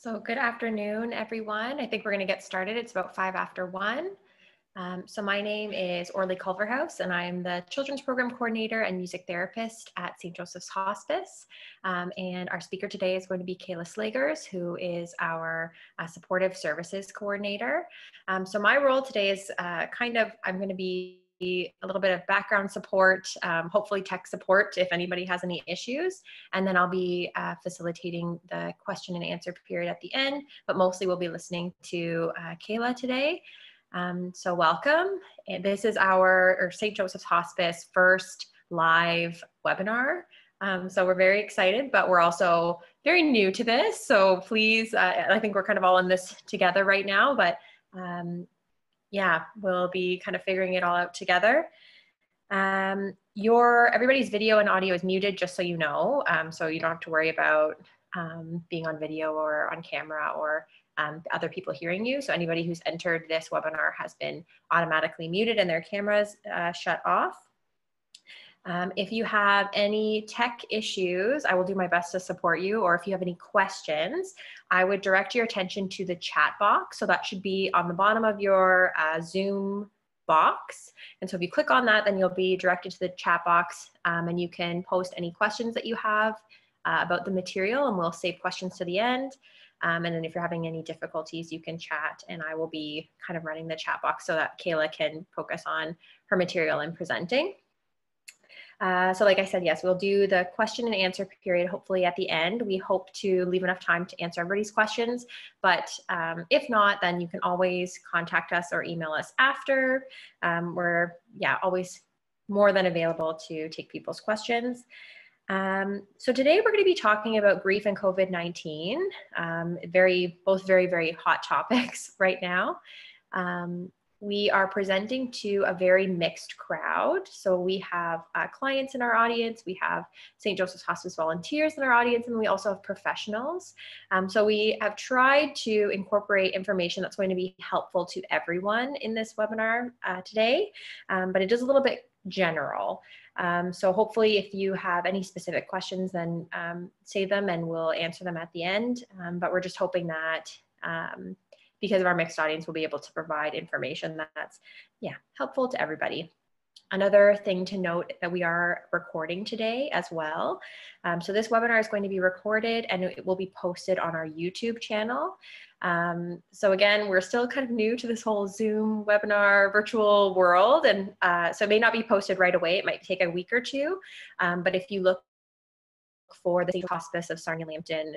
So good afternoon, everyone. I think we're going to get started. It's about 5 after 1. So my name is Orly Culverhouse, and I'm the Children's Program Coordinator and Music Therapist at St. Joseph's Hospice. And our speaker today is going to be Kayla Slagers, who is our Supportive Services Coordinator. So my role today is I'm going to be a little bit of background support, hopefully tech support if anybody has any issues. And then I'll be facilitating the question and answer period at the end, but mostly we'll be listening to Kayla today. So welcome. And this is our St. Joseph's Hospice first live webinar. So we're very excited, but we're also very new to this. So please, I think we're kind of all in this together right now, but yeah, we'll be kind of figuring it all out together. Everybody's video and audio is muted, just so you know, so you don't have to worry about being on video or on camera or other people hearing you. So anybody who's entered this webinar has been automatically muted and their cameras shut off. If you have any tech issues, I will do my best to support you, or if you have any questions, I would direct your attention to the chat box. So that should be on the bottom of your Zoom box. And so if you click on that, then you'll be directed to the chat box, and you can post any questions that you have about the material, and we'll save questions to the end. And then if you're having any difficulties, you can chat, and I will be kind of running the chat box so that Kayla can focus on her material and presenting. So like I said, yes, we'll do the question and answer period hopefully at the end. We hope to leave enough time to answer everybody's questions, but if not, then you can always contact us or email us after. We're always more than available to take people's questions. So today we're going to be talking about grief and COVID-19, both very, very hot topics right now. We are presenting to a very mixed crowd. So we have clients in our audience, we have St. Joseph's Hospice volunteers in our audience, and we also have professionals. So we have tried to incorporate information that's going to be helpful to everyone in this webinar today, but it is a little bit general. So hopefully if you have any specific questions, then say them and we'll answer them at the end. But we're just hoping that because of our mixed audience, we'll be able to provide information that's helpful to everybody. Another thing to note that we are recording today as well. So this webinar is going to be recorded and it will be posted on our YouTube channel. So again, we're still kind of new to this whole Zoom webinar virtual world. And so it may not be posted right away. It might take a week or two. But if you look for the St. Hospice of Sarnia-Lambton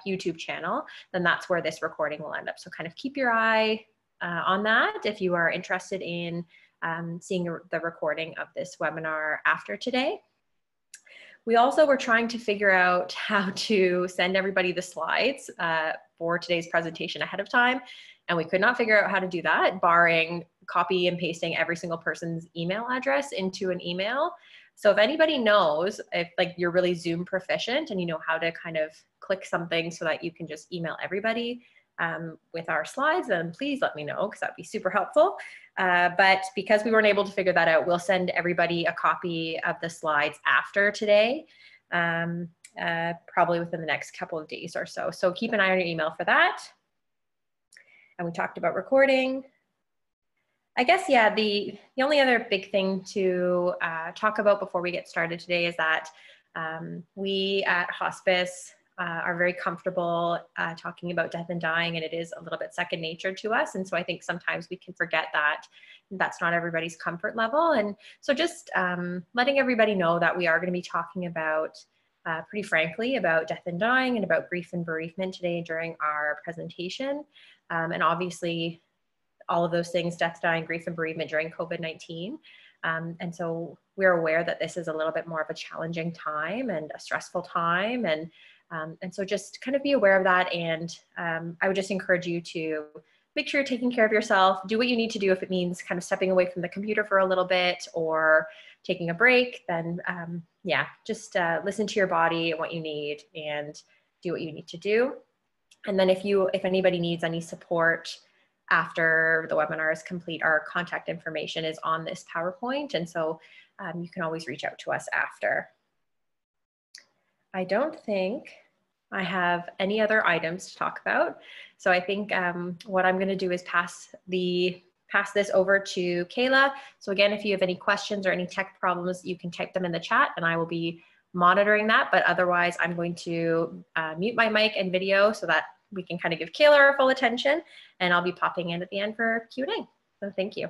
YouTube channel, then that's where this recording will end up. So kind of keep your eye on that if you are interested in seeing the recording of this webinar after today. We also were trying to figure out how to send everybody the slides for today's presentation ahead of time, and we could not figure out how to do that, barring copy and pasting every single person's email address into an email. So if anybody knows, if like you're really Zoom proficient and you know how to kind of click something so that you can just email everybody with our slides, then please let me know, because that'd be super helpful. But because we weren't able to figure that out, we'll send everybody a copy of the slides after today, probably within the next couple of days or so. So keep an eye on your email for that. And we talked about recording. I guess, the only other big thing to talk about before we get started today is that we at Hospice are very comfortable talking about death and dying, and it is a little bit second nature to us. And so I think sometimes we can forget that that's not everybody's comfort level. And so just letting everybody know that we are going to be talking about, pretty frankly, about death and dying and about grief and bereavement today during our presentation. And obviously, all of those things, death, dying, grief, and bereavement during COVID-19. And so we're aware that this is a little bit more of a challenging time and a stressful time. And so just kind of be aware of that. And I would just encourage you to make sure you're taking care of yourself. Do what you need to do. If it means kind of stepping away from the computer for a little bit or taking a break, then just listen to your body and what you need and do what you need to do. And then if anybody needs any support after the webinar is complete, our contact information is on this PowerPoint. And so you can always reach out to us after. I don't think I have any other items to talk about. So I think what I'm going to do is pass this over to Kayla. So again, if you have any questions or any tech problems, you can type them in the chat and I will be monitoring that. But otherwise, I'm going to mute my mic and video so that we can kind of give Kayla our full attention, and I'll be popping in at the end for Q&A. So thank you.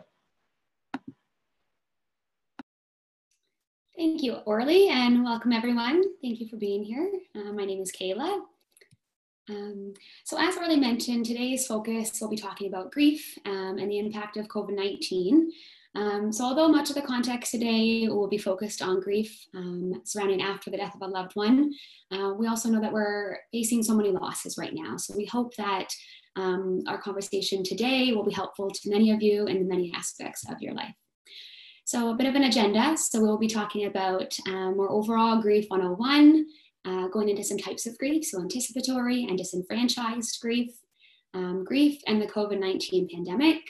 Thank you, Orly, and welcome everyone. Thank you for being here. My name is Kayla. So as Orly mentioned, today's focus will be talking about grief and the impact of COVID-19. So although much of the context today will be focused on grief surrounding after the death of a loved one, we also know that we're facing so many losses right now. So we hope that our conversation today will be helpful to many of you in the many aspects of your life. So a bit of an agenda. So we'll be talking about more overall grief 101, going into some types of grief, so anticipatory and disenfranchised grief, grief and the COVID-19 pandemic,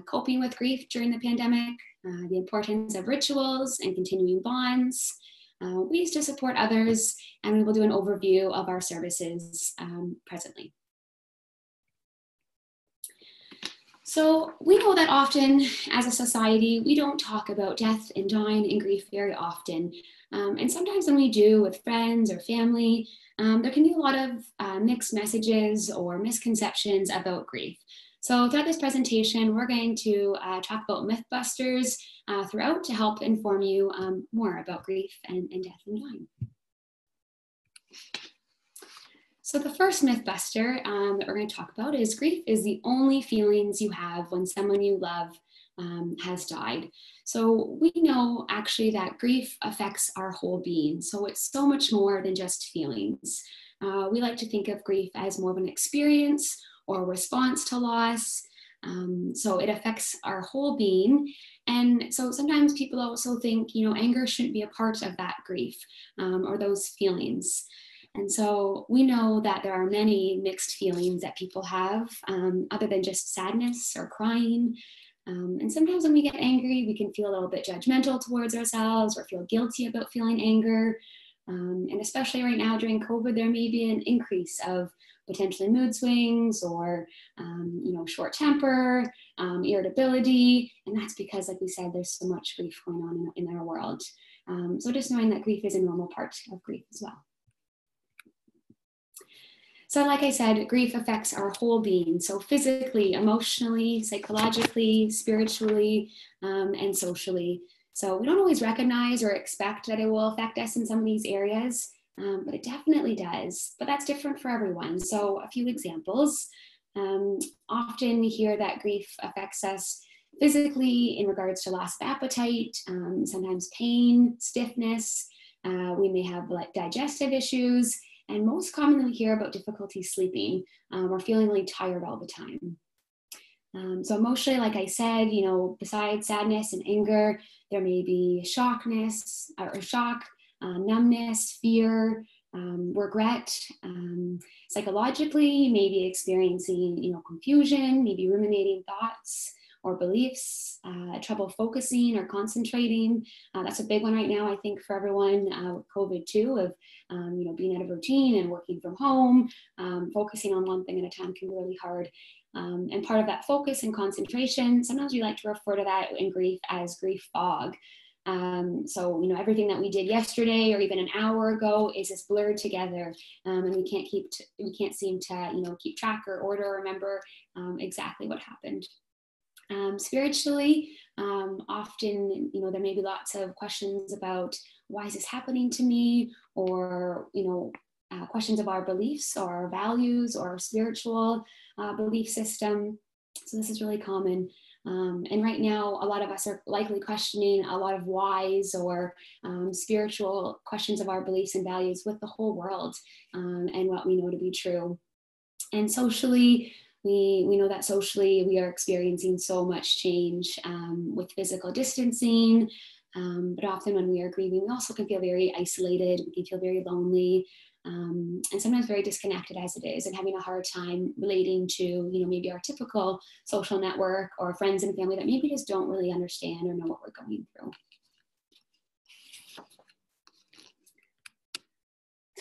coping with grief during the pandemic, the importance of rituals and continuing bonds, ways to support others, and we will do an overview of our services presently. So we know that often as a society, we don't talk about death and dying and grief very often. And sometimes when we do with friends or family, there can be a lot of mixed messages or misconceptions about grief. So throughout this presentation, we're going to talk about mythbusters throughout to help inform you more about grief and death and dying. So the first mythbuster that we're going to talk about is grief is the only feelings you have when someone you love has died. So we know actually that grief affects our whole being. So it's so much more than just feelings. We like to think of grief as more of an experience or response to loss. So it affects our whole being. And so sometimes people also think, anger shouldn't be a part of that grief or those feelings. And so we know that there are many mixed feelings that people have other than just sadness or crying. And sometimes when we get angry, we can feel a little bit judgmental towards ourselves or feel guilty about feeling anger. And especially right now during COVID, there may be an increase of potentially mood swings or, short temper, irritability. And that's because, like we said, there's so much grief going on in our world. So just knowing that grief is a normal part of grief as well. So like I said, grief affects our whole being. So physically, emotionally, psychologically, spiritually, and socially. So we don't always recognize or expect that it will affect us in some of these areas, but it definitely does. But that's different for everyone. So a few examples. Often we hear that grief affects us physically in regards to loss of appetite, sometimes pain, stiffness. We may have digestive issues. And most commonly we hear about difficulty sleeping or feeling really tired all the time. So emotionally, like I said, besides sadness and anger, there may be shock, numbness, fear, regret. Psychologically, you may be experiencing, confusion, maybe ruminating thoughts or beliefs, trouble focusing or concentrating. That's a big one right now, I think, for everyone with COVID too, of being out of routine and working from home, focusing on one thing at a time can be really hard. And part of that focus and concentration, sometimes we like to refer to that in grief as grief fog. So, everything that we did yesterday or even an hour ago is just blurred together, and we can't seem to, keep track or order or remember exactly what happened. Spiritually, often, there may be lots of questions about why is this happening to me, or, questions of our beliefs or our values or our spiritual belief system. So this is really common. And right now, a lot of us are likely questioning a lot of whys or spiritual questions of our beliefs and values with the whole world and what we know to be true. And socially, we know that socially we are experiencing so much change with physical distancing, but often when we are grieving, we also can feel very isolated, we can feel very lonely, and sometimes very disconnected as it is, and having a hard time relating to, maybe our typical social network or friends and family that maybe just don't really understand or know what we're going through.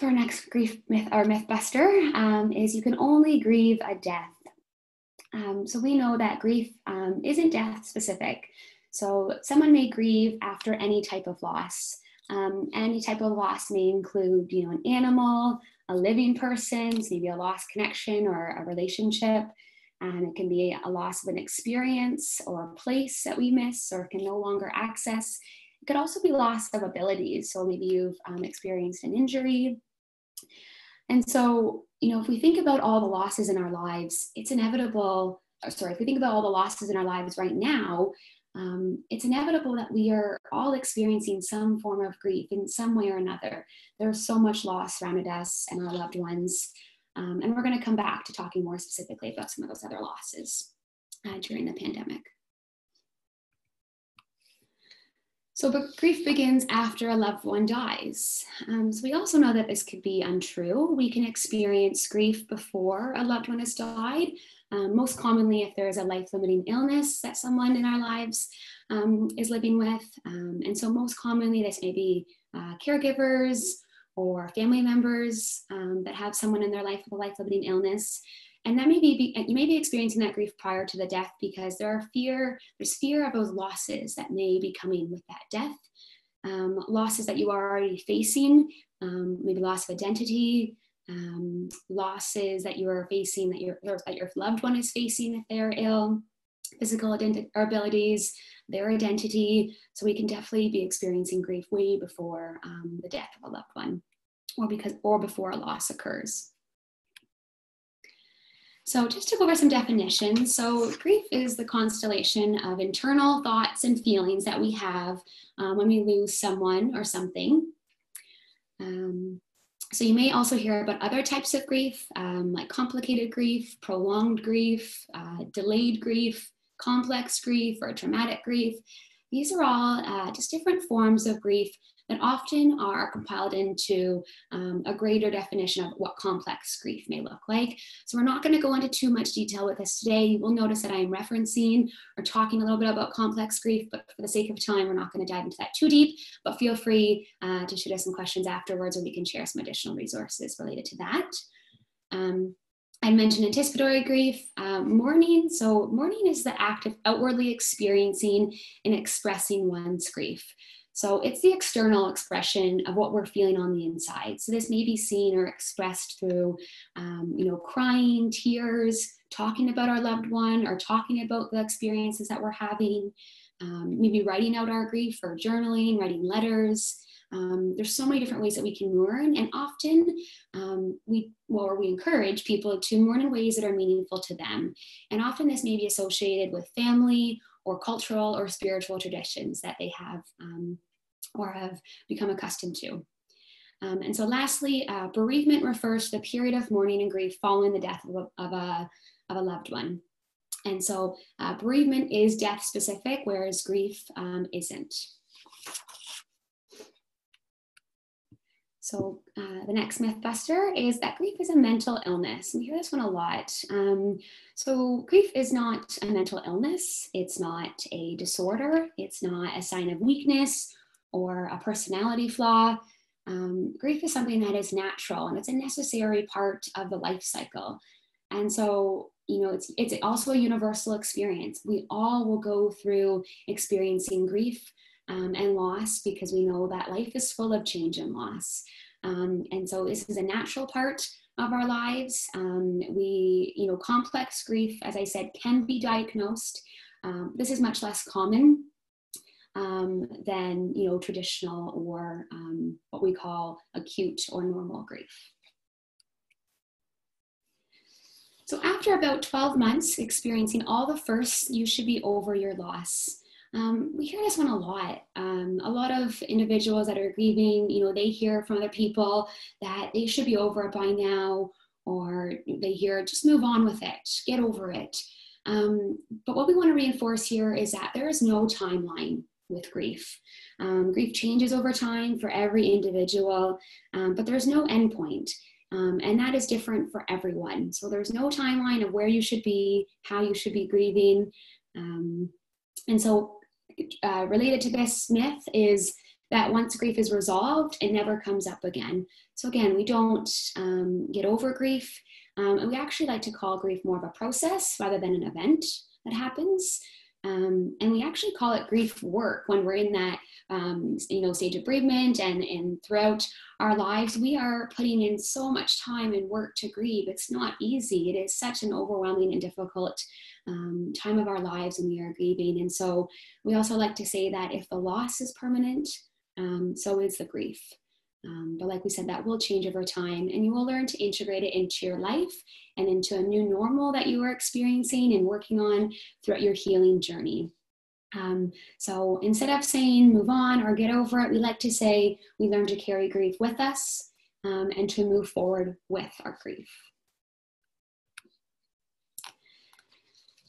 So our next grief myth or mythbuster is you can only grieve a death. So we know that grief isn't death specific. So someone may grieve after any type of loss. Any type of loss may include, an animal, a living person, so maybe a lost connection or a relationship. It can be a loss of an experience or a place that we miss or can no longer access. It could also be loss of abilities. So maybe you've experienced an injury. And so, if we think about all the losses in our lives, it's inevitable, if we think about all the losses in our lives right now, it's inevitable that we are all experiencing some form of grief in some way or another. There's so much loss surrounded us and our loved ones. And we're going to come back to talking more specifically about some of those other losses during the pandemic. So, but grief begins after a loved one dies. So we also know that this could be untrue. We can experience grief before a loved one has died. Most commonly, if there is a life-limiting illness that someone in our lives is living with. And so most commonly, this may be caregivers or family members that have someone in their life with a life-limiting illness. And that you may be experiencing that grief prior to the death because there's fear of those losses that may be coming with that death. Losses that you are already facing, maybe loss of identity, losses that you are facing, that your loved one is facing if they're ill, physical abilities, their identity. So we can definitely be experiencing grief way before the death of a loved one, or before a loss occurs. So just to go over some definitions. So grief is the constellation of internal thoughts and feelings that we have when we lose someone or something. So you may also hear about other types of grief, like complicated grief, prolonged grief, delayed grief, complex grief, or traumatic grief. These are all just different forms of grief that often are compiled into a greater definition of what complex grief may look like. So we're not going to go into too much detail with this today. You will notice that I am referencing or talking a little bit about complex grief, but for the sake of time, we're not going to dive into that too deep, but feel free to shoot us some questions afterwards, or we can share some additional resources related to that. I mentioned anticipatory grief, mourning. So mourning is the act of outwardly experiencing and expressing one's grief. So it's the external expression of what we're feeling on the inside. So this may be seen or expressed through, crying, tears, talking about our loved one, or talking about the experiences that we're having, maybe writing out our grief or journaling, writing letters. There's so many different ways that we can mourn, and often we encourage people to mourn in ways that are meaningful to them. And often this may be associated with family or cultural or spiritual traditions that they have or have become accustomed to. And so lastly, bereavement refers to the period of mourning and grief following the death of a loved one. And so bereavement is death specific, whereas grief isn't. So the next mythbuster is that grief is a mental illness. We hear this one a lot. So grief is not a mental illness. It's not a disorder. It's not a sign of weakness or a personality flaw. Grief is something that is natural, and it's a necessary part of the life cycle. And so, it's also a universal experience. We all will go through experiencing grief and loss, because we know that life is full of change and loss. And so this is a natural part of our lives. Complex grief, as I said, can be diagnosed. This is much less common than, traditional or what we call acute or normal grief. So after about 12 months experiencing all the firsts, you should be over your loss. We hear this one a lot. A lot of individuals that are grieving, they hear from other people that they should be over it by now, or they hear, just move on with it, get over it. But what we want to reinforce here is that there is no timeline with grief. Grief changes over time for every individual, but there's no endpoint. And that is different for everyone. So there's no timeline of where you should be, how you should be grieving. And so related to this myth is that once grief is resolved, it never comes up again. So again, we don't get over grief. And we actually like to call grief more of a process rather than an event that happens. And we actually call it grief work when we're in that stage of bereavement, and throughout our lives, we are putting in so much time and work to grieve. It's not easy. It is such an overwhelming and difficult time of our lives when we are grieving. And so we also like to say that if the loss is permanent, so is the grief. But like we said, that will change over time, and you will learn to integrate it into your life and into a new normal that you are experiencing and working on throughout your healing journey. So instead of saying move on or get over it, we like to say we learn to carry grief with us and to move forward with our grief.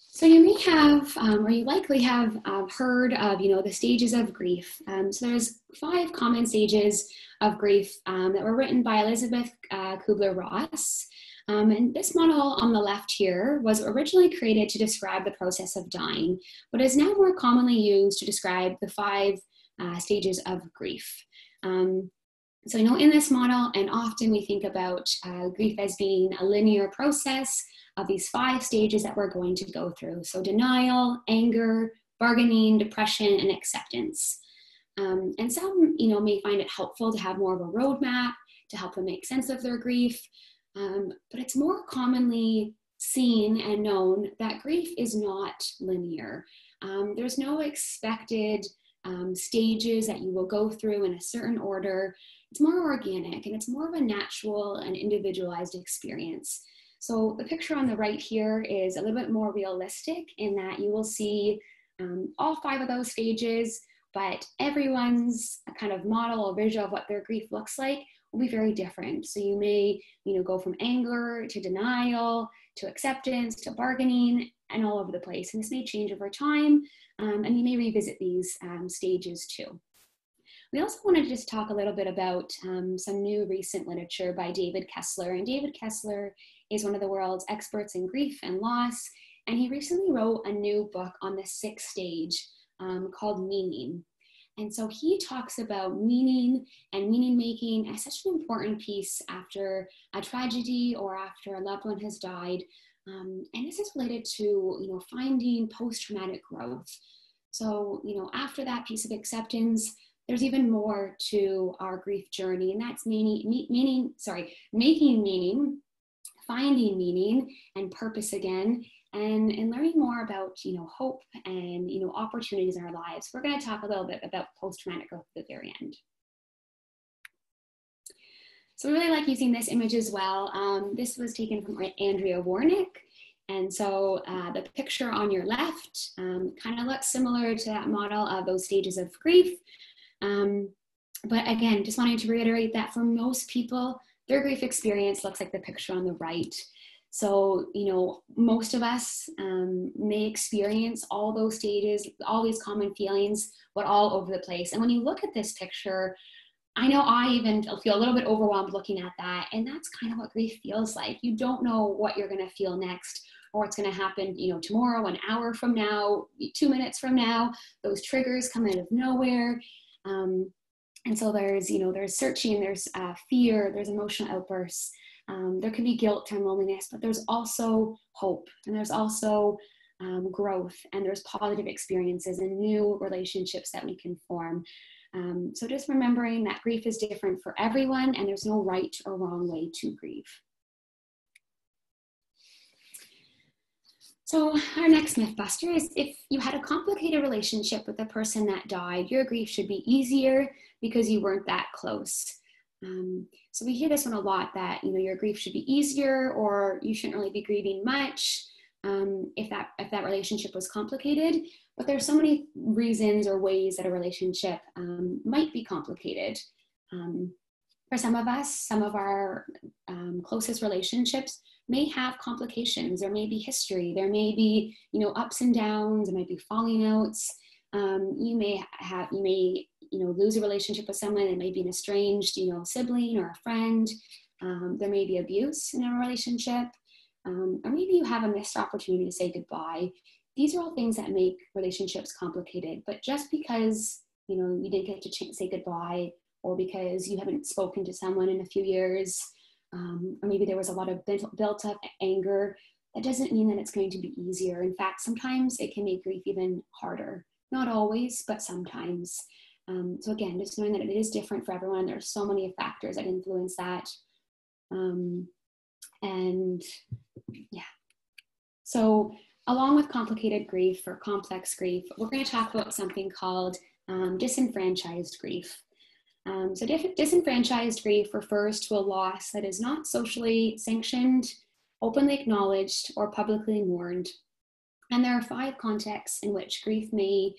So you may have, or you likely have heard of, the stages of grief. So there's 5 common stages of grief that were written by Elizabeth Kubler-Ross. And this model on the left here was originally created to describe the process of dying, but is now more commonly used to describe the 5 stages of grief. So in this model, and often we think about grief as being a linear process of these 5 stages that we're going to go through. So denial, anger, bargaining, depression, and acceptance. And some, may find it helpful to have more of a roadmap to help them make sense of their grief. But it's more commonly seen and known that grief is not linear. There's no expected stages that you will go through in a certain order. It's more organic, and it's more of a natural and individualized experience. So the picture on the right here is a little bit more realistic in that you will see all 5 of those stages, but everyone's kind of model or visual of what their grief looks like will be very different. So you may, go from anger to denial, to acceptance, to bargaining, and all over the place. And this may change over time, and you may revisit these stages too. We also want to just talk a little bit about some new recent literature by David Kessler. And David Kessler is one of the world's experts in grief and loss. And he recently wrote a new book on the 6th stage called Meaning. And so he talks about meaning and meaning making as such an important piece after a tragedy or after a loved one has died. And this is related to, finding post-traumatic growth. So, after that piece of acceptance, there's even more to our grief journey, and that's making meaning, finding meaning and purpose again, and learning more about, hope and, opportunities in our lives. We're going to talk a little bit about post-traumatic growth at the very end. So we really like using this image as well. This was taken from Andrea Warnick. And so the picture on your left kind of looks similar to that model of those stages of grief. But again, just wanting to reiterate that for most people, their grief experience looks like the picture on the right. So, most of us may experience all those stages, all these common feelings, but all over the place. And when you look at this picture, I know I even feel a little bit overwhelmed looking at that. And that's kind of what grief feels like. You don't know what you're going to feel next, or what's going to happen, tomorrow, an hour from now, 2 minutes from now. Those triggers come out of nowhere. And so there's searching, there's fear, there's emotional outbursts. There can be guilt and loneliness, but there's also hope, and there's also growth, and there's positive experiences and new relationships that we can form. So just remembering that grief is different for everyone, and there's no right or wrong way to grieve. So our next myth buster is, if you had a complicated relationship with the person that died, your grief should be easier because you weren't that close. So we hear this one a lot, that your grief should be easier, or you shouldn't really be grieving much if that relationship was complicated. But there's so many reasons or ways that a relationship might be complicated. For some of us, some of our closest relationships may have complications. There may be history. There may be ups and downs. There might be falling outs. You may lose a relationship with someone. It may be an estranged sibling or a friend. There may be abuse in a relationship, or maybe you have a missed opportunity to say goodbye. These are all things that make relationships complicated. But just because you didn't get to say goodbye, or because you haven't spoken to someone in a few years, or maybe there was a lot of built up anger. That doesn't mean that it's going to be easier. In fact, sometimes it can make grief even harder. Not always, but sometimes. So again, just knowing that it is different for everyone. There's so many factors that influence that. And yeah. So along with complicated grief or complex grief, we're going to talk about something called disenfranchised grief. So disenfranchised grief refers to a loss that is not socially sanctioned, openly acknowledged, or publicly mourned. And there are 5 contexts in which grief may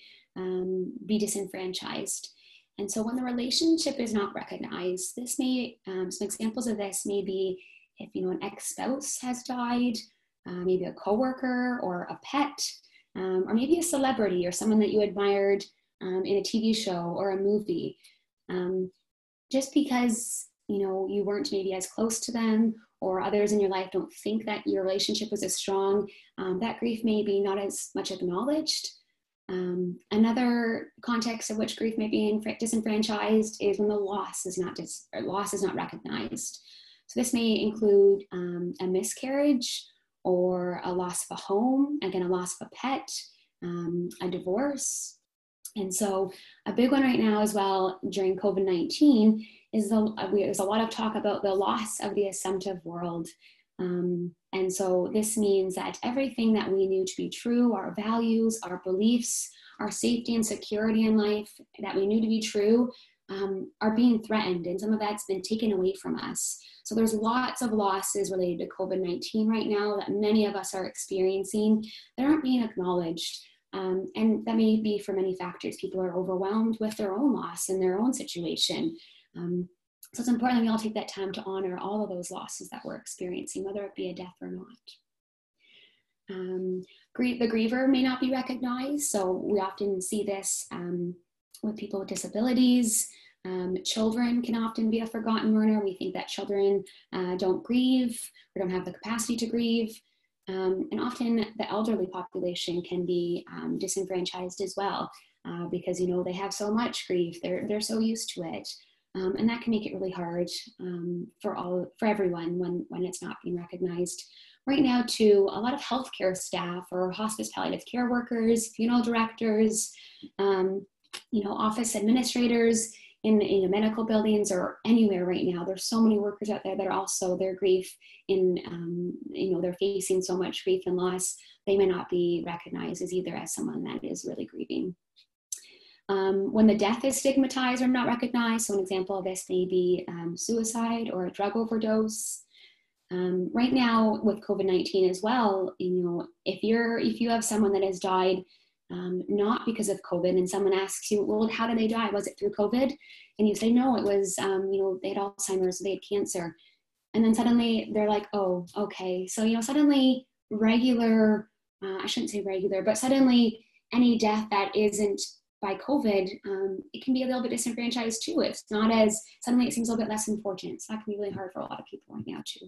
be disenfranchised. And so when the relationship is not recognized, this may, some examples of this may be if, an ex-spouse has died, maybe a coworker or a pet, or maybe a celebrity or someone that you admired in a TV show or a movie. Just because, you weren't maybe as close to them, or others in your life don't think that your relationship was as strong, that grief may be not as much acknowledged. Another context of which grief may be disenfranchised is when the loss is not recognized. So this may include a miscarriage, or a loss of a home, again, a loss of a pet, a divorce. And so a big one right now as well during COVID-19 is there's a lot of talk about the loss of the assumptive world. And so this means that everything that we knew to be true, our values, our beliefs, our safety and security in life that we knew to be true, are being threatened, and some of that's been taken away from us. So there's lots of losses related to COVID-19 right now that many of us are experiencing that aren't being acknowledged. And that may be for many factors. People are overwhelmed with their own loss and their own situation. So it's important that we all take that time to honor all of those losses that we're experiencing, whether it be a death or not. The griever may not be recognized. So we often see this with people with disabilities. Children can often be a forgotten mourner. We think that children don't grieve or don't have the capacity to grieve. And often the elderly population can be disenfranchised as well because, they have so much grief. They're so used to it. And that can make it really hard for everyone when it's not being recognized. Right now, too, a lot of healthcare staff or hospice palliative care workers, funeral directors, office administrators in medical buildings or anywhere right now. There's so many workers out there that are also their grief they're facing so much grief and loss. They may not be recognized as either as someone that is really grieving. When the death is stigmatized or not recognized, so an example of this may be suicide or a drug overdose. Right now with COVID-19 as well, if you have someone that has died not because of COVID, and someone asks you, well, how did they die? Was it through COVID? And you say, no, it was, they had Alzheimer's, they had cancer. And then suddenly they're like, oh, okay. So, suddenly I shouldn't say regular, but suddenly any death that isn't by COVID, it can be a little bit disenfranchised too. It's not as, suddenly it seems a little bit less important. So that can be really hard for a lot of people right now too.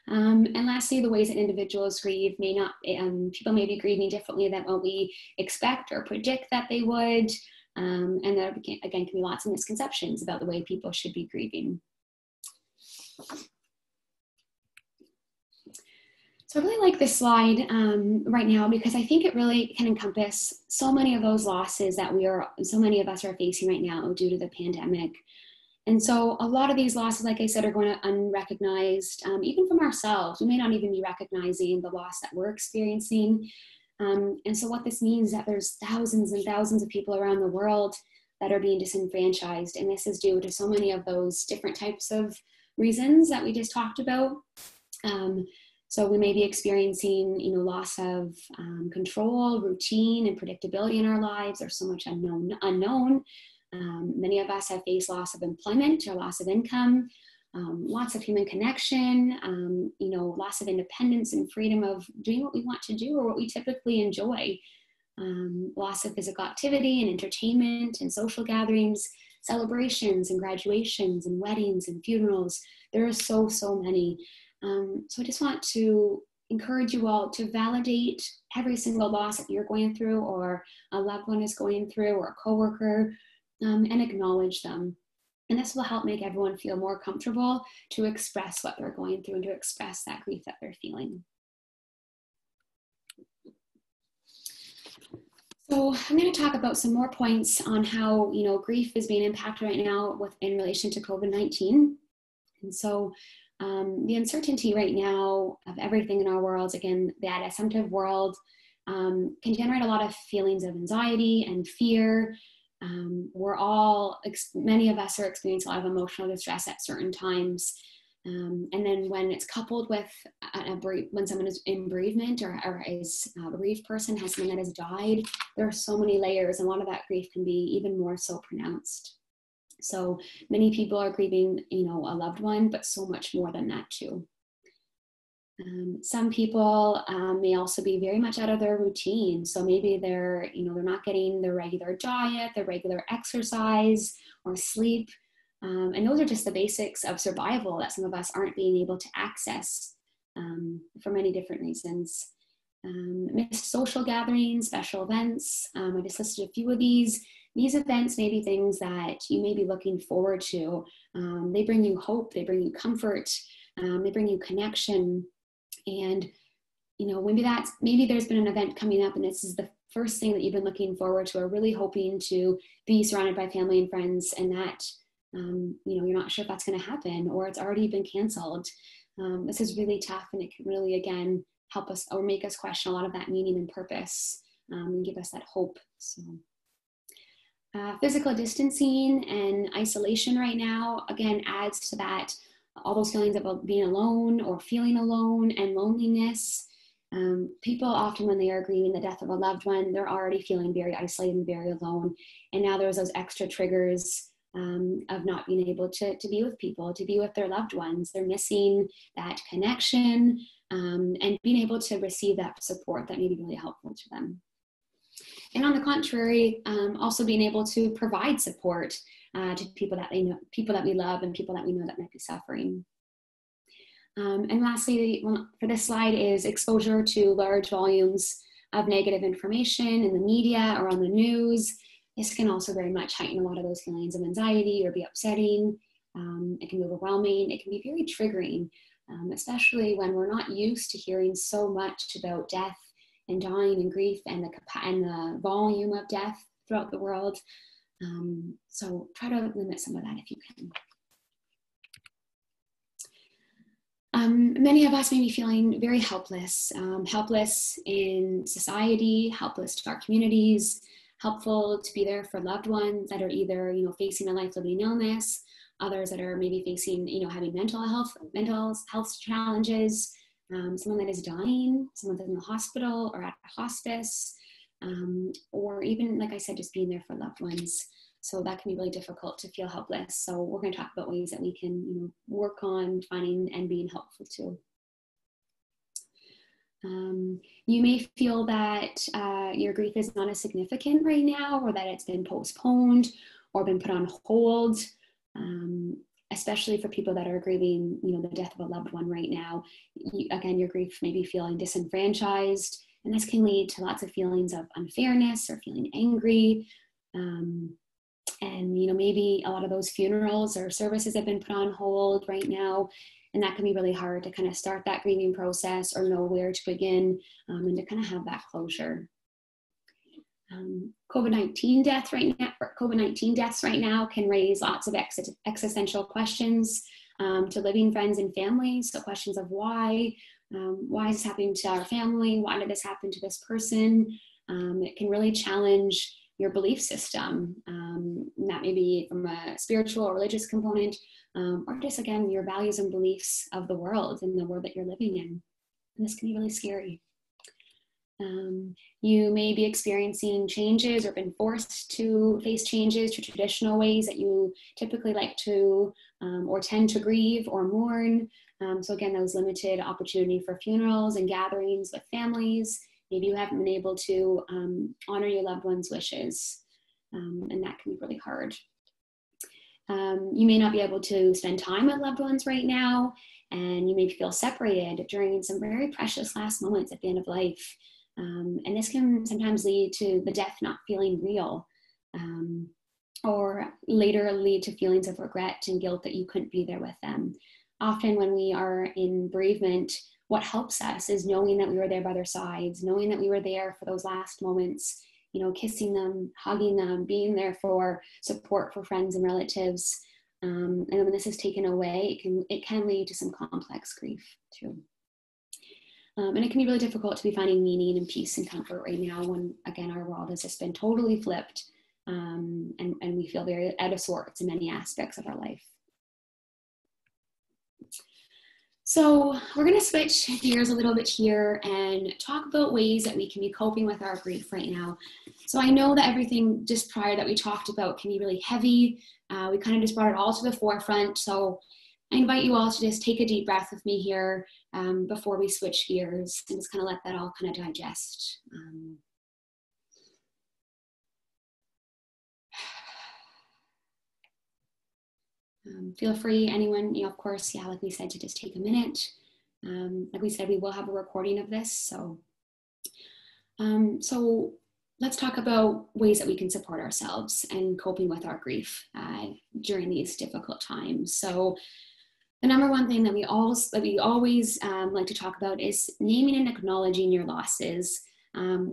And lastly, the ways that individuals grieve may not, people may be grieving differently than what we expect or predict that they would. And there, again, can be lots of misconceptions about the way people should be grieving. So I really like this slide right now because I think it really can encompass so many of those losses that so many of us are facing right now due to the pandemic. And so a lot of these losses, like I said, are going to unrecognized, even from ourselves. We may not even be recognizing the loss that we're experiencing. And so what this means is that there's thousands and thousands of people around the world that are being disenfranchised. And this is due to so many of those different types of reasons that we just talked about. So we may be experiencing, loss of control, routine, and predictability in our lives. There's so much unknown. Many of us have faced loss of employment or loss of income, lots of human connection, loss of independence and freedom of doing what we want to do or what we typically enjoy, loss of physical activity and entertainment and social gatherings, celebrations and graduations and weddings and funerals. There are so many. So I just want to encourage you all to validate every single loss that you're going through, or a loved one is going through, or a coworker, and acknowledge them. And this will help make everyone feel more comfortable to express what they're going through and to express that grief that they're feeling. So I'm going to talk about some more points on how, grief is being impacted right now in relation to COVID-19. And so the uncertainty right now of everything in our world, again, that assumptive world, can generate a lot of feelings of anxiety and fear. Many of us are experiencing a lot of emotional distress at certain times. And then when it's coupled with when someone is in bereavement or is a bereaved person, has someone that has died, there are so many layers, and a lot of that grief can be even more so pronounced. So many people are grieving, a loved one, but so much more than that too. Some people may also be very much out of their routine. So maybe they're not getting their regular diet, their regular exercise or sleep. And those are just the basics of survival that some of us aren't being able to access for many different reasons. Missed social gatherings, special events. I just listed a few of these. These events may be things that you may be looking forward to. They bring you hope, they bring you comfort, they bring you connection. And, maybe there's been an event coming up and this is the first thing that you've been looking forward to, or really hoping to be surrounded by family and friends, and that, you're not sure if that's going to happen, or it's already been canceled. This is really tough, and it can really, again, help us or make us question a lot of that meaning and purpose, and give us that hope. So physical distancing and isolation right now, again, adds to that, all those feelings about being alone or feeling alone and loneliness. People often, when they are grieving the death of a loved one, they're already feeling very isolated and very alone. And now there's those extra triggers of not being able to be with people, to be with their loved ones. They're missing that connection, and being able to receive that support that may be really helpful to them. And on the contrary, also being able to provide support to people that they know, people that we love, and people that we know that might be suffering. And lastly, for this slide, is exposure to large volumes of negative information in the media or on the news. This can also very much heighten a lot of those feelings of anxiety or be upsetting. It can be overwhelming. It can be very triggering, especially when we're not used to hearing so much about death and dying and grief and the volume of death throughout the world. So try to limit some of that if you can. Many of us may be feeling very helpless, helpless in society, helpless to our communities, helpful to be there for loved ones that are either, facing a life-limiting illness, others that are maybe facing, having mental health challenges, someone that is dying, someone that's in the hospital or at a hospice, or even, like I said, just being there for loved ones. So that can be really difficult to feel helpless. So we're going to talk about ways that we can, work on finding and being helpful too. You may feel that your grief is not as significant right now, or that it's been postponed or been put on hold, especially for people that are grieving, the death of a loved one right now. Again, your grief may be feeling disenfranchised, and this can lead to lots of feelings of unfairness or feeling angry. And, maybe a lot of those funerals or services have been put on hold right now. And that can be really hard to kind of start that grieving process or know where to begin, and to kind of have that closure. COVID-19 deaths right now can raise lots of existential questions to living friends and families. So questions of why is this happening to our family? Why did this happen to this person? It can really challenge your belief system. That may be from a spiritual or religious component, or just, again, your values and beliefs of the world and the world that you're living in. And this can be really scary. You may be experiencing changes or been forced to face changes to traditional ways that you typically like to or tend to grieve or mourn. So again, those limited opportunity for funerals and gatherings with families. Maybe you haven't been able to honor your loved one's wishes, and that can be really hard. You may not be able to spend time with loved ones right now, and you may feel separated during some very precious last moments at the end of life. And this can sometimes lead to the death not feeling real, or later lead to feelings of regret and guilt that you couldn't be there with them. Often when we are in bereavement, what helps us is knowing that we were there by their sides, knowing that we were there for those last moments, you know, kissing them, hugging them, being there for support for friends and relatives. And when this is taken away, it can lead to some complex grief too. And it can be really difficult to be finding meaning and peace and comfort right now when, again, our world has just been totally flipped, and we feel very out of sorts in many aspects of our life. So we're going to switch gears a little bit here and talk about ways that we can be coping with our grief right now. So I know that everything just prior that we talked about can be really heavy. We kind of just brought it all to the forefront. So I invite you all to just take a deep breath with me here before we switch gears and just kind of let that all kind of digest. Feel free, anyone, you know, of course, yeah, like we said, to just take a minute. Like we said, we will have a recording of this. So let's talk about ways that we can support ourselves and coping with our grief during these difficult times. So the number one thing that we always like to talk about is naming and acknowledging your losses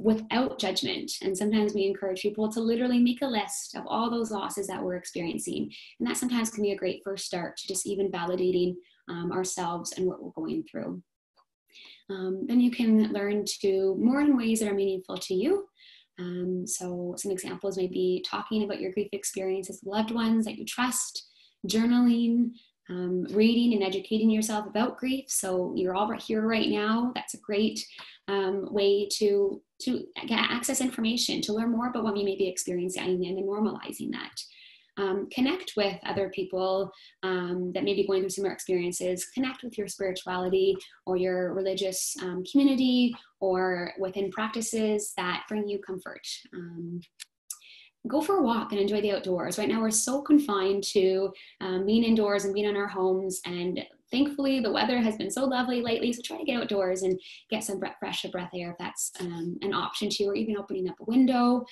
without judgment. And sometimes we encourage people to literally make a list of all those losses that we're experiencing. And that sometimes can be a great first start to just even validating ourselves and what we're going through. Then you can learn to mourn ways that are meaningful to you. So some examples may be talking about your grief experiences with loved ones that you trust, journaling, reading and educating yourself about grief. So you're all right here right now. That's a great way to get access information, to learn more about what you may be experiencing and then normalizing that. Connect with other people that may be going through similar experiences. Connect with your spirituality or your religious community, or within practices that bring you comfort. Go for a walk and enjoy the outdoors. Right now we're so confined to being indoors and being in our homes, and thankfully the weather has been so lovely lately, so try to get outdoors and get some fresh breath air if that's an option to you, or even opening up a window.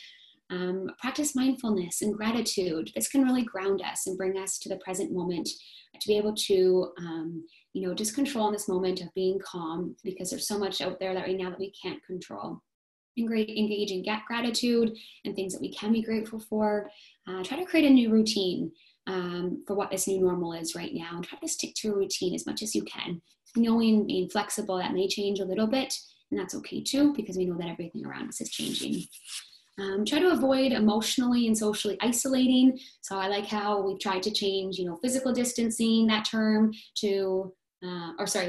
Practice mindfulness and gratitude. This can really ground us and bring us to the present moment, to be able to just control in this moment of being calm, because there's so much out there that right now that we can't control. Engage in gratitude and things that we can be grateful for. Try to create a new routine for what this new normal is right now, and try to stick to a routine as much as you can, knowing, being flexible, that may change a little bit, and that's okay too, because we know that everything around us is changing. Try to avoid emotionally and socially isolating. So I like how we've tried to change, physical distancing, that term, to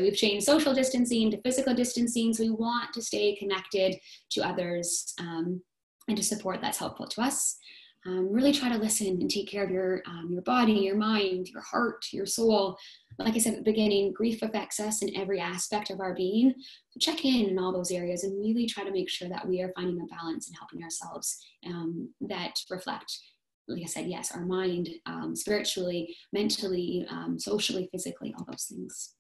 we've changed social distancing to physical distancing. So we want to stay connected to others and to support that's helpful to us. Really try to listen and take care of your body, your mind, your heart, your soul. Like I said at the beginning, grief affects us in every aspect of our being. So check in all those areas and really try to make sure that we are finding a balance and helping ourselves that reflect, like I said, yes, our mind, spiritually, mentally, socially, physically, all those things.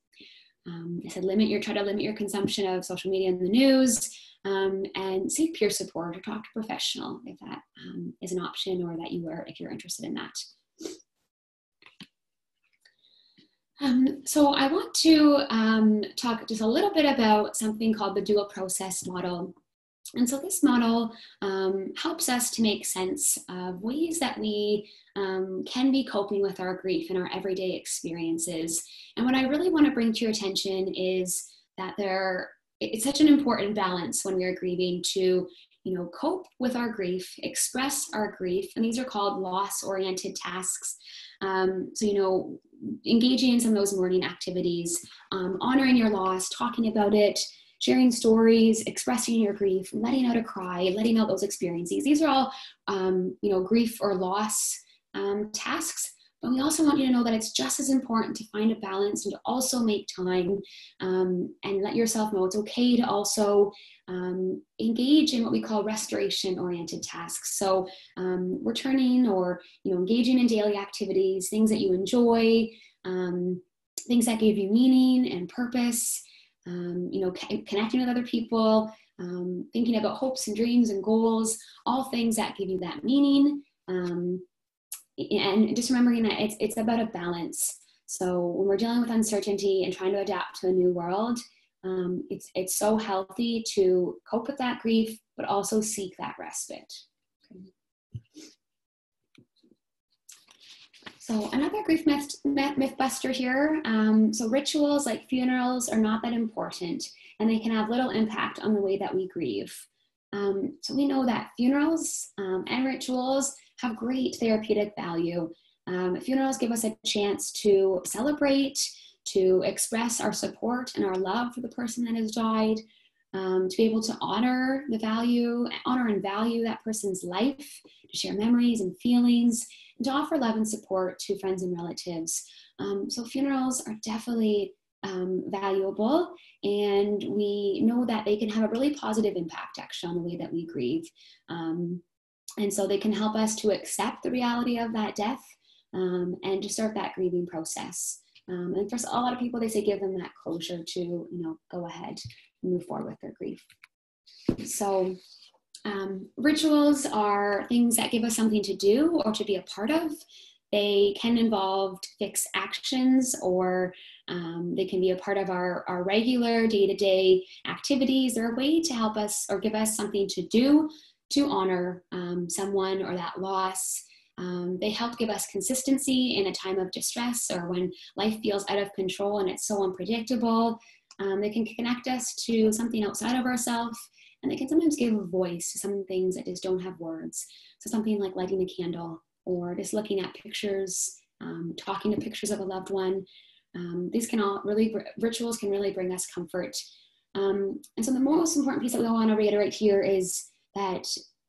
I said, try to limit your consumption of social media and the news, and seek peer support or talk to a professional if that is an option, or if you're interested in that. So I want to talk just a little bit about something called the dual process model. And so this model helps us to make sense of ways that we can be coping with our grief in our everyday experiences. And what I really want to bring to your attention is that it's such an important balance when we are grieving to, cope with our grief, express our grief, and these are called loss-oriented tasks. So, engaging in some of those mourning activities, honoring your loss, talking about it, sharing stories, expressing your grief, letting out a cry, letting out those experiences. These are all, grief or loss tasks. But we also want you to know that it's just as important to find a balance and to also make time and let yourself know it's okay to also engage in what we call restoration-oriented tasks. So returning or engaging in daily activities, things that you enjoy, things that give you meaning and purpose, connecting with other people, thinking about hopes and dreams and goals, all things that give you that meaning. And just remembering that it's about a balance. So when we're dealing with uncertainty and trying to adapt to a new world, it's so healthy to cope with that grief, but also seek that respite. Okay. So another grief myth buster here. So rituals like funerals are not that important, and they can have little impact on the way that we grieve. So we know that funerals and rituals have great therapeutic value. Funerals give us a chance to celebrate, to express our support and our love for the person that has died, to be able to honor and value that person's life, to share memories and feelings, and to offer love and support to friends and relatives. So funerals are definitely valuable, and we know that they can have a really positive impact actually on the way that we grieve. And so they can help us to accept the reality of that death and to start that grieving process. And for a lot of people, they say give them that closure to, go ahead and move forward with their grief. So rituals are things that give us something to do or to be a part of. They can involve fixed actions, or they can be a part of our regular day-to-day activities. They're a way to help us or give us something to do to honor someone or that loss. They help give us consistency in a time of distress or when life feels out of control and it's so unpredictable. They can connect us to something outside of ourselves, and they can sometimes give a voice to some things that just don't have words. So something like lighting a candle, or just looking at pictures, talking to pictures of a loved one. Rituals can really bring us comfort. And so the most important piece that we want to reiterate here is that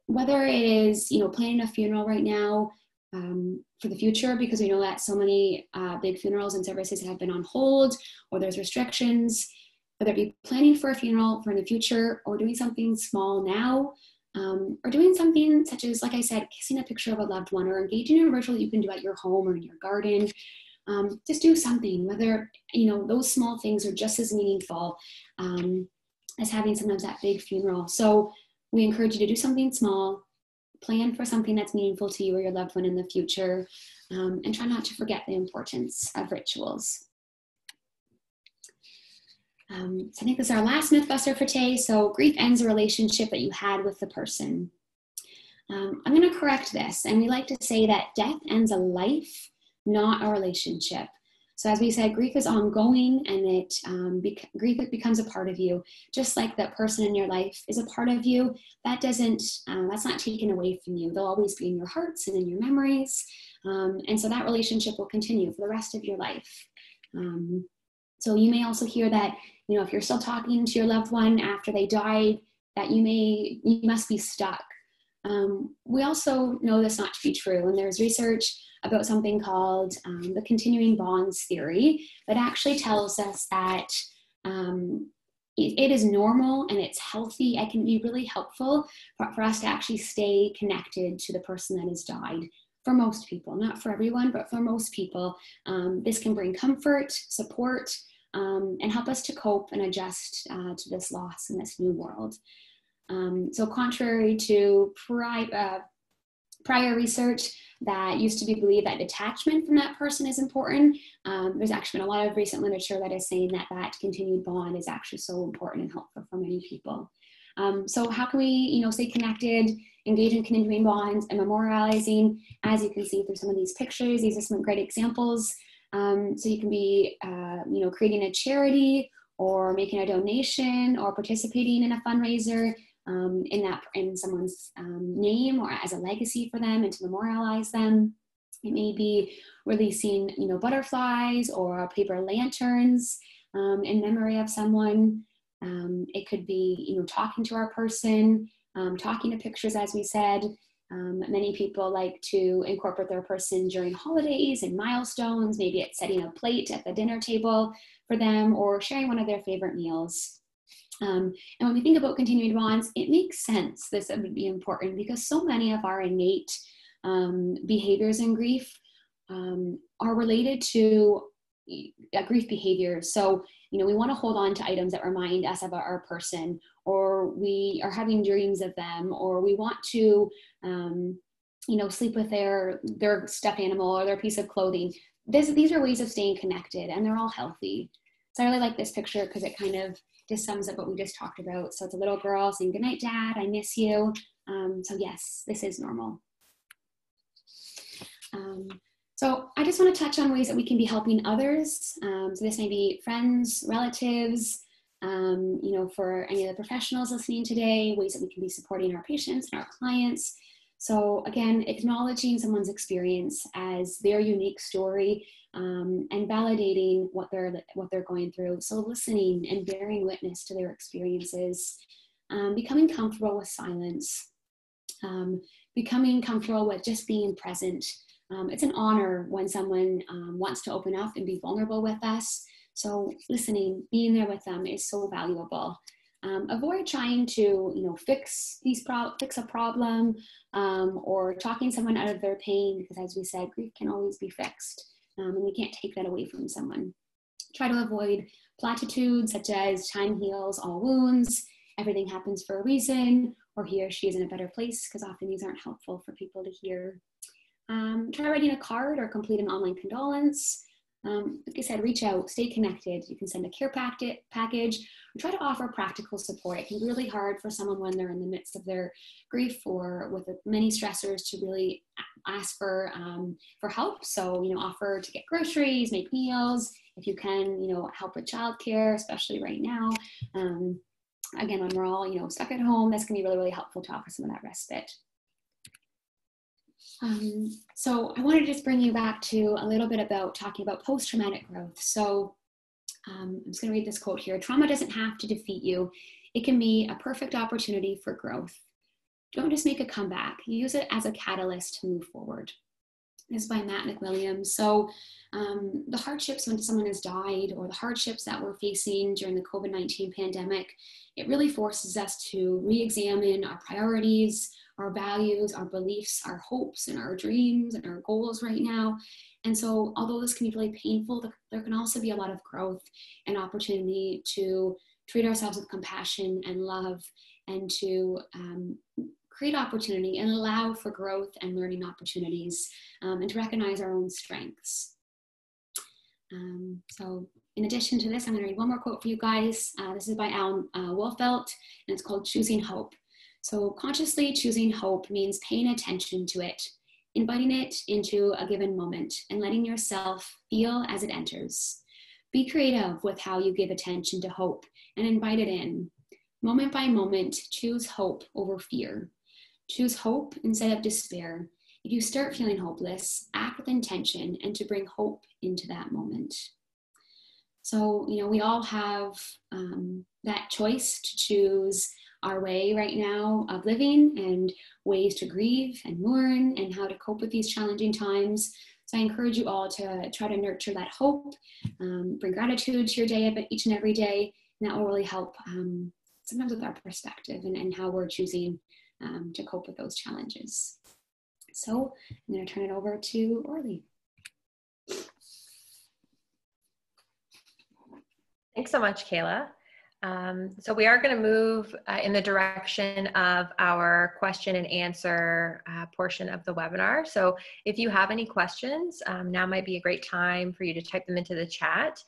whether it is, planning a funeral right now for the future, because we know that so many big funerals and services have been on hold, or there's restrictions, whether it be planning for a funeral for in the future, or doing something small now, or doing something such as, like I said, kissing a picture of a loved one, or engaging in a ritual that you can do at your home or in your garden. Just do something, whether, those small things are just as meaningful as having sometimes that big funeral. So we encourage you to do something small, plan for something that's meaningful to you or your loved one in the future, and try not to forget the importance of rituals. So I think this is our last myth buster for today. So grief ends a relationship that you had with the person. I'm going to correct this, and we like to say that death ends a life, not a relationship. So as we said, grief is ongoing, and grief becomes a part of you, just like that person in your life is a part of you. That's not taken away from you. They'll always be in your hearts and in your memories. And so that relationship will continue for the rest of your life. So you may also hear that, if you're still talking to your loved one after they died, that you must be stuck. We also know this not to be true, and there's research about something called the continuing bonds theory that actually tells us that it is normal and it's healthy. It can be really helpful for us to actually stay connected to the person that has died. For most people, not for everyone, but for most people, this can bring comfort, support, and help us to cope and adjust to this loss in this new world. So contrary to prior research that used to be believed that detachment from that person is important, there's actually been a lot of recent literature that is saying that continued bond is actually so important and helpful for many people. So how can we, stay connected, engage in continuing bonds and memorializing? As you can see through some of these pictures, these are some great examples. So you can be, creating a charity, or making a donation, or participating in a fundraiser in someone's name, or as a legacy for them, and to memorialize them. It may be releasing, butterflies or paper lanterns in memory of someone. It could be, talking to our person, talking to pictures, as we said. Many people like to incorporate their person during holidays and milestones. Maybe it's setting a plate at the dinner table for them, or sharing one of their favorite meals. And when we think about continuing bonds, it makes sense this would be important, because so many of our innate behaviors in grief are related to grief behaviors. So, you know, we want to hold on to items that remind us about our person, or we are having dreams of them, or we want to, you know, sleep with their stuffed animal or their piece of clothing. These are ways of staying connected, and they're all healthy. So I really like this picture because it kind of just sums up what we just talked about. So it's a little girl saying, "Good night, Dad, I miss you." So yes, this is normal. So I just want to touch on ways that we can be helping others. So this may be friends, relatives, you know, for any of the professionals listening today, ways that we can be supporting our patients and our clients. So again, acknowledging someone's experience as their unique story, and validating what they're going through. So listening and bearing witness to their experiences, becoming comfortable with silence, becoming comfortable with just being present. It's an honor when someone wants to open up and be vulnerable with us. So listening, being there with them is so valuable. Avoid trying to, you know, fix a problem, or talking someone out of their pain, because as we said, grief can always be fixed, and we can't take that away from someone. Try to avoid platitudes such as "time heals all wounds," "everything happens for a reason," or "he or she is in a better place," because often these aren't helpful for people to hear. Try writing a card or complete an online condolence. Like I said, reach out, stay connected. You can send a care package, or try to offer practical support. It can be really hard for someone when they're in the midst of their grief or with many stressors to really ask for help. So, you know, offer to get groceries, make meals. If you can, you know, help with childcare, especially right now. Again, when we're all, you know, stuck at home, that's gonna be really, really helpful to offer some of that respite. So I wanted to just bring you back to a little bit about talking about post-traumatic growth. So I'm just going to read this quote here. "Trauma doesn't have to defeat you. It can be a perfect opportunity for growth. Don't just make a comeback. Use it as a catalyst to move forward." This is by Matt McWilliams. So the hardships when someone has died, or the hardships that we're facing during the COVID-19 pandemic, it really forces us to re-examine our priorities, our values, our beliefs, our hopes, and our dreams, and our goals right now. And so although this can be really painful, there can also be a lot of growth and opportunity to treat ourselves with compassion and love, and to create opportunity and allow for growth and learning opportunities, and to recognize our own strengths. So in addition to this, I'm going to read one more quote for you guys. This is by Alan Wolfelt, and it's called "Choosing Hope." So consciously choosing hope means paying attention to it, inviting it into a given moment, and letting yourself feel as it enters. Be creative with how you give attention to hope and invite it in. Moment by moment, choose hope over fear. Choose hope instead of despair. If you start feeling hopeless, act with intention and to bring hope into that moment. So, you know, we all have that choice to choose our way right now of living, and ways to grieve and mourn, and how to cope with these challenging times. So I encourage you all to try to nurture that hope, bring gratitude to your day each and every day, and that will really help sometimes with our perspective and how we're choosing to cope with those challenges. So I'm going to turn it over to Orly. Thanks so much, Kayla. So we are going to move in the direction of our question and answer portion of the webinar. So if you have any questions, now might be a great time for you to type them into the chat.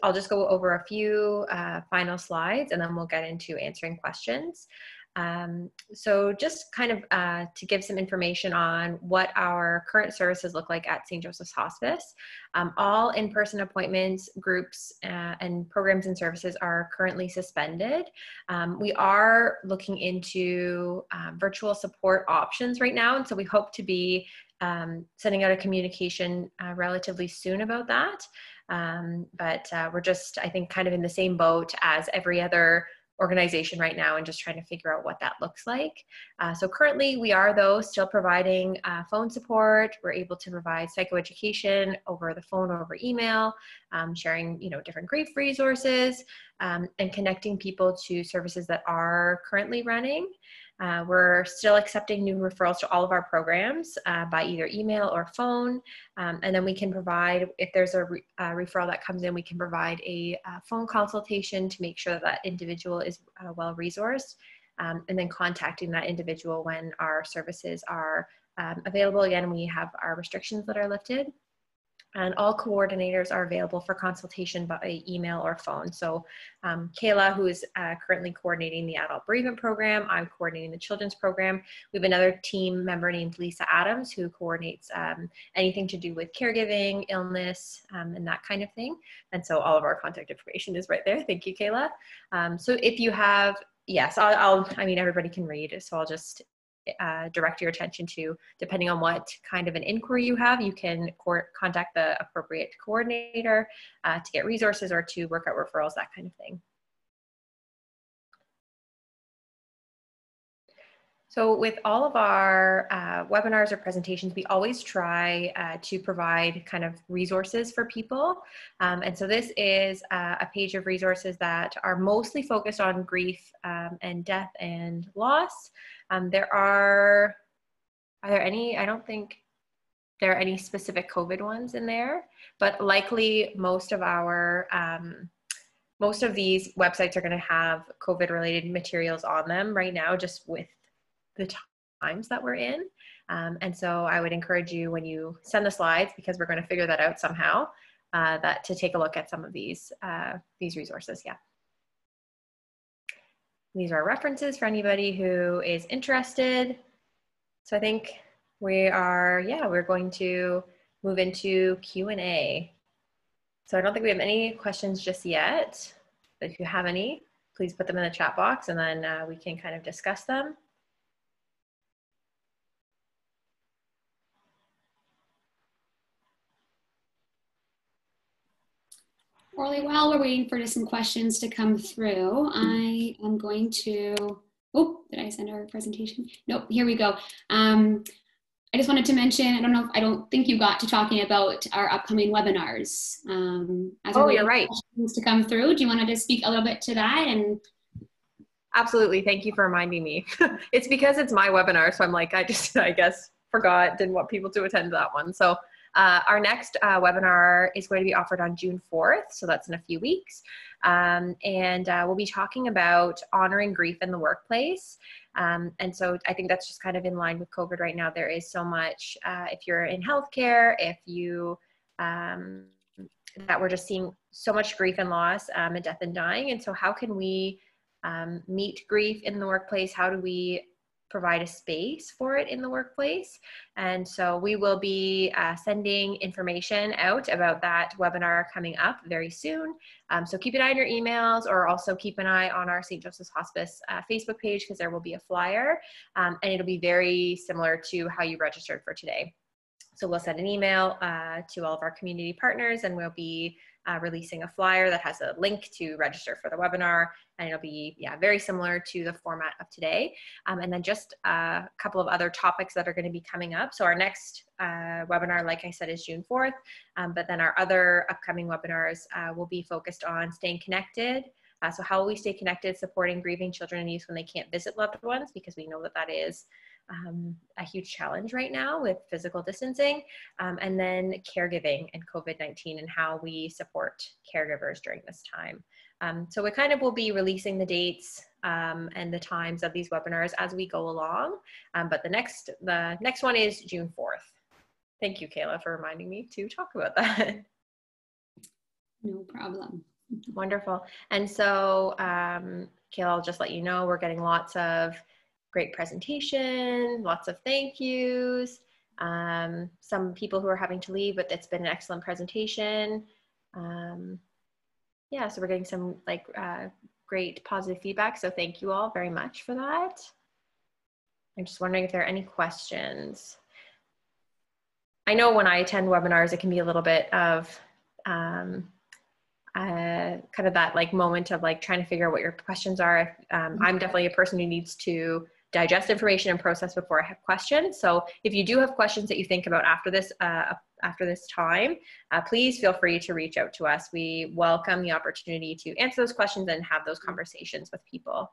I'll just go over a few final slides, and then we'll get into answering questions. So just kind of to give some information on what our current services look like at St. Joseph's Hospice. All in-person appointments, groups, and programs and services are currently suspended. We are looking into virtual support options right now, and so we hope to be sending out a communication relatively soon about that. But we're just, I think, kind of in the same boat as every other organization right now, and just trying to figure out what that looks like. So currently we are, though, still providing phone support. We're able to provide psychoeducation over the phone or over email, sharing, different grief resources, and connecting people to services that are currently running. We're still accepting new referrals to all of our programs by either email or phone. And then we can provide, if there's a referral that comes in, we can provide a phone consultation to make sure that that individual is well resourced, and then contacting that individual when our services are available. Again, we have our restrictions that are lifted. And all coordinators are available for consultation by email or phone. So Kayla, who is currently coordinating the adult bereavement program, I'm coordinating the children's program. We have another team member named Lisa Adams who coordinates anything to do with caregiving, illness, and that kind of thing. And so all of our contact information is right there. Thank you, Kayla. So if you have, yes, I mean, everybody can read, so I'll just direct your attention to, depending on what kind of an inquiry you have, you can contact the appropriate coordinator to get resources or to work out referrals, that kind of thing. So with all of our webinars or presentations, we always try to provide kind of resources for people. And so this is a page of resources that are mostly focused on grief and death and loss. Are there any, I don't think there are any specific COVID ones in there, but likely most of these websites are going to have COVID related materials on them right now, just with the times that we're in. And so I would encourage you, when you send the slides, because we're going to figure that out somehow, that to take a look at some of these resources. Yeah. These are references for anybody who is interested. So I think we're going to move into Q&A. So I don't think we have any questions just yet, but if you have any, please put them in the chat box and then we can kind of discuss them. Orly, while we're waiting for some questions to come through, I am going to, oh, did I send our presentation? Nope, here we go. I just wanted to mention, I don't think you got to talking about our upcoming webinars. You're right. Questions to come through. Do you want to just speak a little bit to that? And absolutely, thank you for reminding me. It's because it's my webinar, so I'm like, I guess forgot, didn't want people to attend that one. So our next webinar is going to be offered on June 4th, so that's in a few weeks. And we'll be talking about honoring grief in the workplace. And so I think that's just kind of in line with COVID right now. There is so much, if you're in healthcare, that we're just seeing so much grief and loss and death and dying. And so how can we meet grief in the workplace? How do we provide a space for it in the workplace? And so we will be sending information out about that webinar coming up very soon. So keep an eye on your emails, or also keep an eye on our St. Joseph's Hospice Facebook page, because there will be a flyer and it'll be very similar to how you registered for today. So we'll send an email to all of our community partners, and we'll be releasing a flyer that has a link to register for the webinar, and it'll be very similar to the format of today. And then just a couple of other topics that are going to be coming up. So our next webinar, like I said, is June 4th, but then our other upcoming webinars will be focused on staying connected. So how will we stay connected, supporting grieving children and youth when they can't visit loved ones, because we know that that is a huge challenge right now with physical distancing, and then caregiving and COVID-19 and how we support caregivers during this time. So we kind of will be releasing the dates and the times of these webinars as we go along, but the next one is June 4th. Thank you, Kayla, for reminding me to talk about that. No problem. Wonderful. And so, Kayla, I'll just let you know, we're getting lots of great presentation, lots of thank yous, some people who are having to leave, but it's been an excellent presentation. Yeah, so we're getting some great positive feedback. So thank you all very much for that. I'm just wondering if there are any questions. I know when I attend webinars, it can be a little bit of kind of that moment of trying to figure out what your questions are. I'm definitely a person who needs to digest information and process before I have questions. So if you do have questions that you think about after this time, please feel free to reach out to us. We welcome the opportunity to answer those questions and have those conversations with people.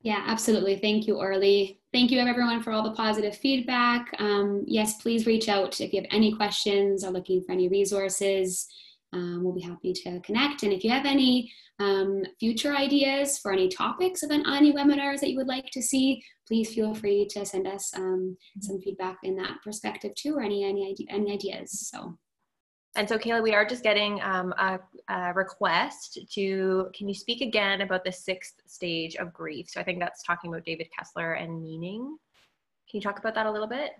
Yeah, absolutely. Thank you, Orly. Thank you, everyone, for all the positive feedback. Yes, please reach out if you have any questions or looking for any resources. We'll be happy to connect. And if you have any future ideas for any topics of any webinars that you would like to see, please feel free to send us some feedback in that perspective too, or any ideas. So. And so, Kayla, we are just getting a request to, can you speak again about the 6th stage of grief? So I think that's talking about David Kessler and meaning. Can you talk about that a little bit?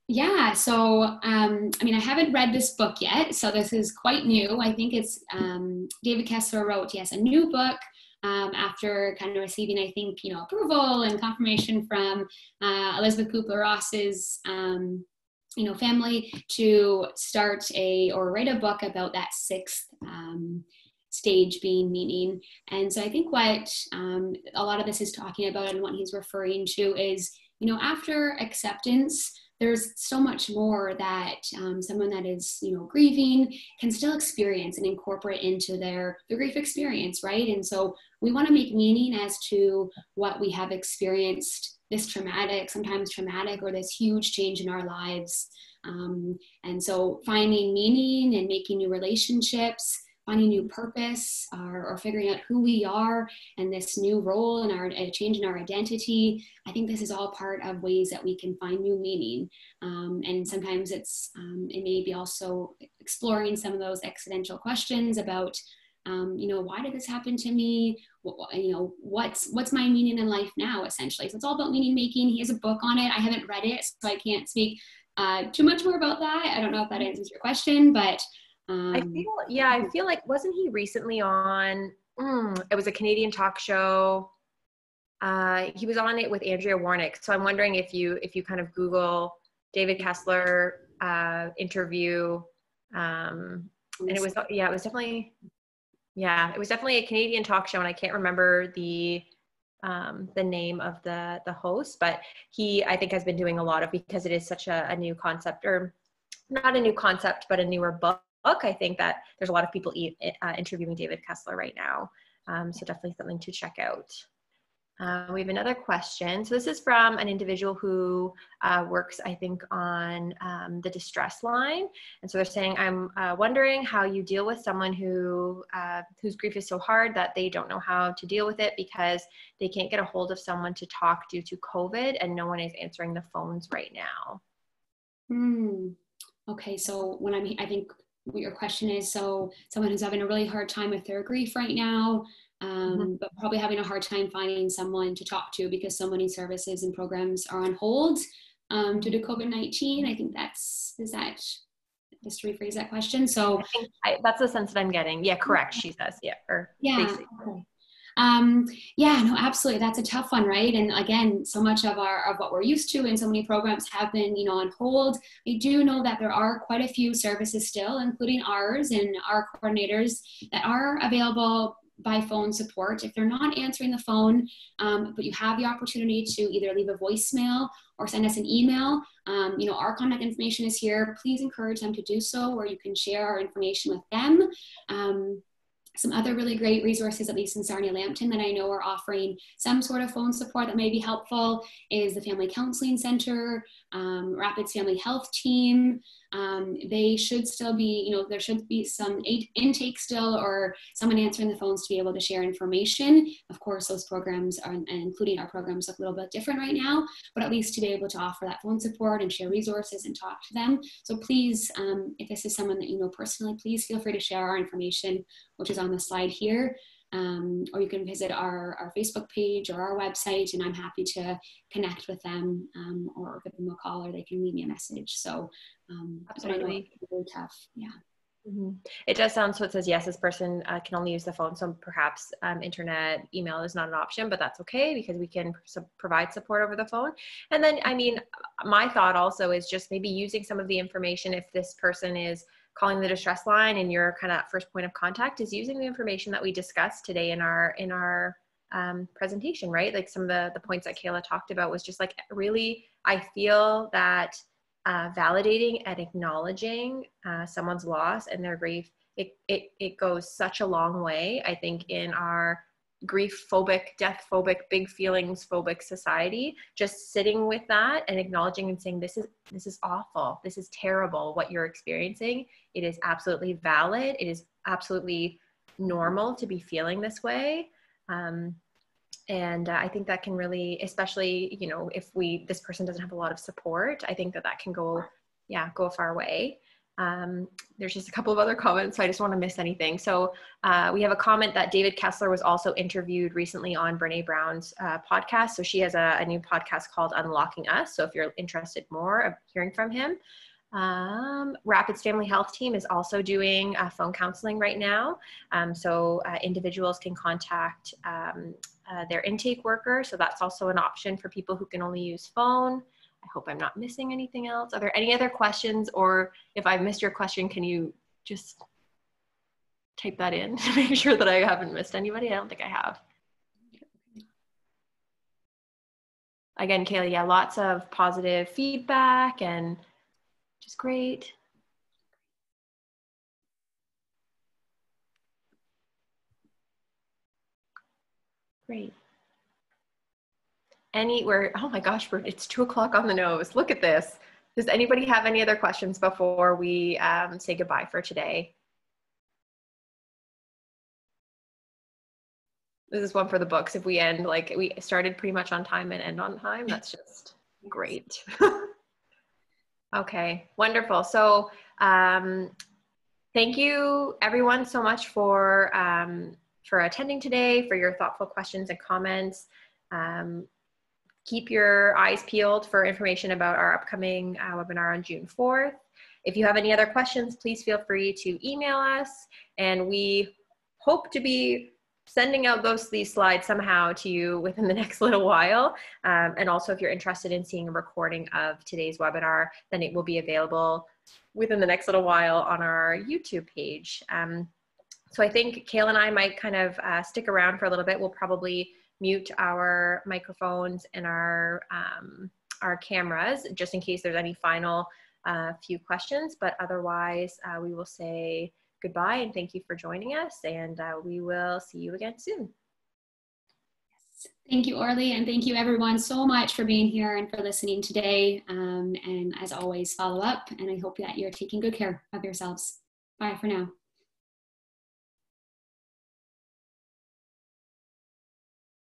Yeah, so I mean, I haven't read this book yet, so this is quite new. I think it's David Kessler wrote, yes, a new book after kind of receiving, I think, approval and confirmation from Elizabeth Kubler-Ross's family to start or write a book about that 6th stage being meaning. And so I think what a lot of this is talking about and what he's referring to is, after acceptance, there's so much more that someone that is, grieving can still experience and incorporate into their grief experience, right? And so we want to make meaning as to what we have experienced, this traumatic, sometimes traumatic, or this huge change in our lives. And so finding meaning and making new relationships, finding new purpose, or figuring out who we are and this new role and our change in our identity. I think this is all part of ways that we can find new meaning. And sometimes it may be also exploring some of those existential questions about, why did this happen to me? What's my meaning in life now, essentially? So it's all about meaning making. He has a book on it. I haven't read it, so I can't speak too much more about that. I don't know if that answers your question, but I feel like, wasn't he recently on, it was a Canadian talk show. He was on it with Andrea Warnick. So I'm wondering if you kind of Google David Kessler interview, and it was definitely a Canadian talk show, and I can't remember the name of the host, but he, I think, has been doing a lot of, because it is such a new concept, or not a new concept, but a newer book. I think that there's a lot of people interviewing David Kessler right now. So definitely something to check out. We have another question. So this is from an individual who works, I think, on the distress line. And so they're saying, I'm wondering how you deal with someone whose grief is so hard that they don't know how to deal with it because they can't get a hold of someone to talk due to COVID and no one is answering the phones right now. Okay, so I think what your question is, so someone who's having a really hard time with their grief right now, but probably having a hard time finding someone to talk to because so many services and programs are on hold due to COVID-19. I think just to rephrase that question. So I think that's the sense that I'm getting. Yeah, correct. She says, basically. Okay. No, absolutely. That's a tough one, right? And again, so much of what we're used to and so many programs have been, on hold. We do know that there are quite a few services still, including ours and our coordinators, that are available by phone support. If they're not answering the phone, but you have the opportunity to either leave a voicemail or send us an email, our contact information is here. Please encourage them to do so, or you can share our information with them. Some other really great resources, at least in Sarnia-Lambton, that I know are offering some sort of phone support that may be helpful is the Family Counseling Center, Rapids Family Health Team. They should still be, there should be some intake still, or someone answering the phones to be able to share information. Of course, those programs are, and including our programs, look a little bit different right now, but at least to be able to offer that phone support and share resources and talk to them. So please, if this is someone that you know personally, please feel free to share our information, which is on the slide here. Or you can visit our Facebook page or our website, and I'm happy to connect with them or give them a call, or they can leave me a message. So absolutely, it's really tough. Yeah. It does sound, so it says, yes, this person can only use the phone. So perhaps internet, email is not an option, but that's okay because we can provide support over the phone. And then, I mean, my thought also is just maybe using some of the information, if this person is calling the distress line and your kind of first point of contact, is using the information that we discussed today in our presentation, right? Like some of the points that Kayla talked about was just like, really, I feel that validating and acknowledging someone's loss and their grief, it goes such a long way, I think, in our grief phobic, death phobic, big feelings phobic society, just sitting with that and acknowledging and saying, this is awful. This is terrible what you're experiencing. It is absolutely valid. It is absolutely normal to be feeling this way. And I think that can really, especially, you know, if this person doesn't have a lot of support, I think that can go a far way. There's just a couple of other comments, so I just want to miss anything. So we have a comment that David Kessler was also interviewed recently on Brene Brown's podcast. So she has a new podcast called Unlocking Us. So if you're interested more of hearing from him, Rapid's Family Health Team is also doing phone counseling right now. So individuals can contact their intake worker. So that's also an option for people who can only use phone. I hope I'm not missing anything else. Are there any other questions, or if I missed your question, can you just type that in to make sure that I haven't missed anybody? I don't think I have. Again, Kayla, yeah, lots of positive feedback and just great. Great. Oh my gosh, it's 2 o'clock on the nose. Look at this. Does anybody have any other questions before we say goodbye for today? This is one for the books. If we end, like we started pretty much on time and end on time, that's just great. Okay, wonderful. So thank you everyone so much for attending today, for your thoughtful questions and comments. Keep your eyes peeled for information about our upcoming webinar on June 4th. If you have any other questions, please feel free to email us, and we hope to be sending out these slides somehow to you within the next little while. And also, if you're interested in seeing a recording of today's webinar, then it will be available within the next little while on our YouTube page. So I think Kayla and I might kind of stick around for a little bit. We'll probably mute our microphones and our cameras just in case there's any final few questions, but otherwise we will say goodbye and thank you for joining us, and we will see you again soon. Thank you, Orly, and thank you everyone so much for being here and for listening today. And as always, follow up, and I hope that you're taking good care of yourselves. Bye for now.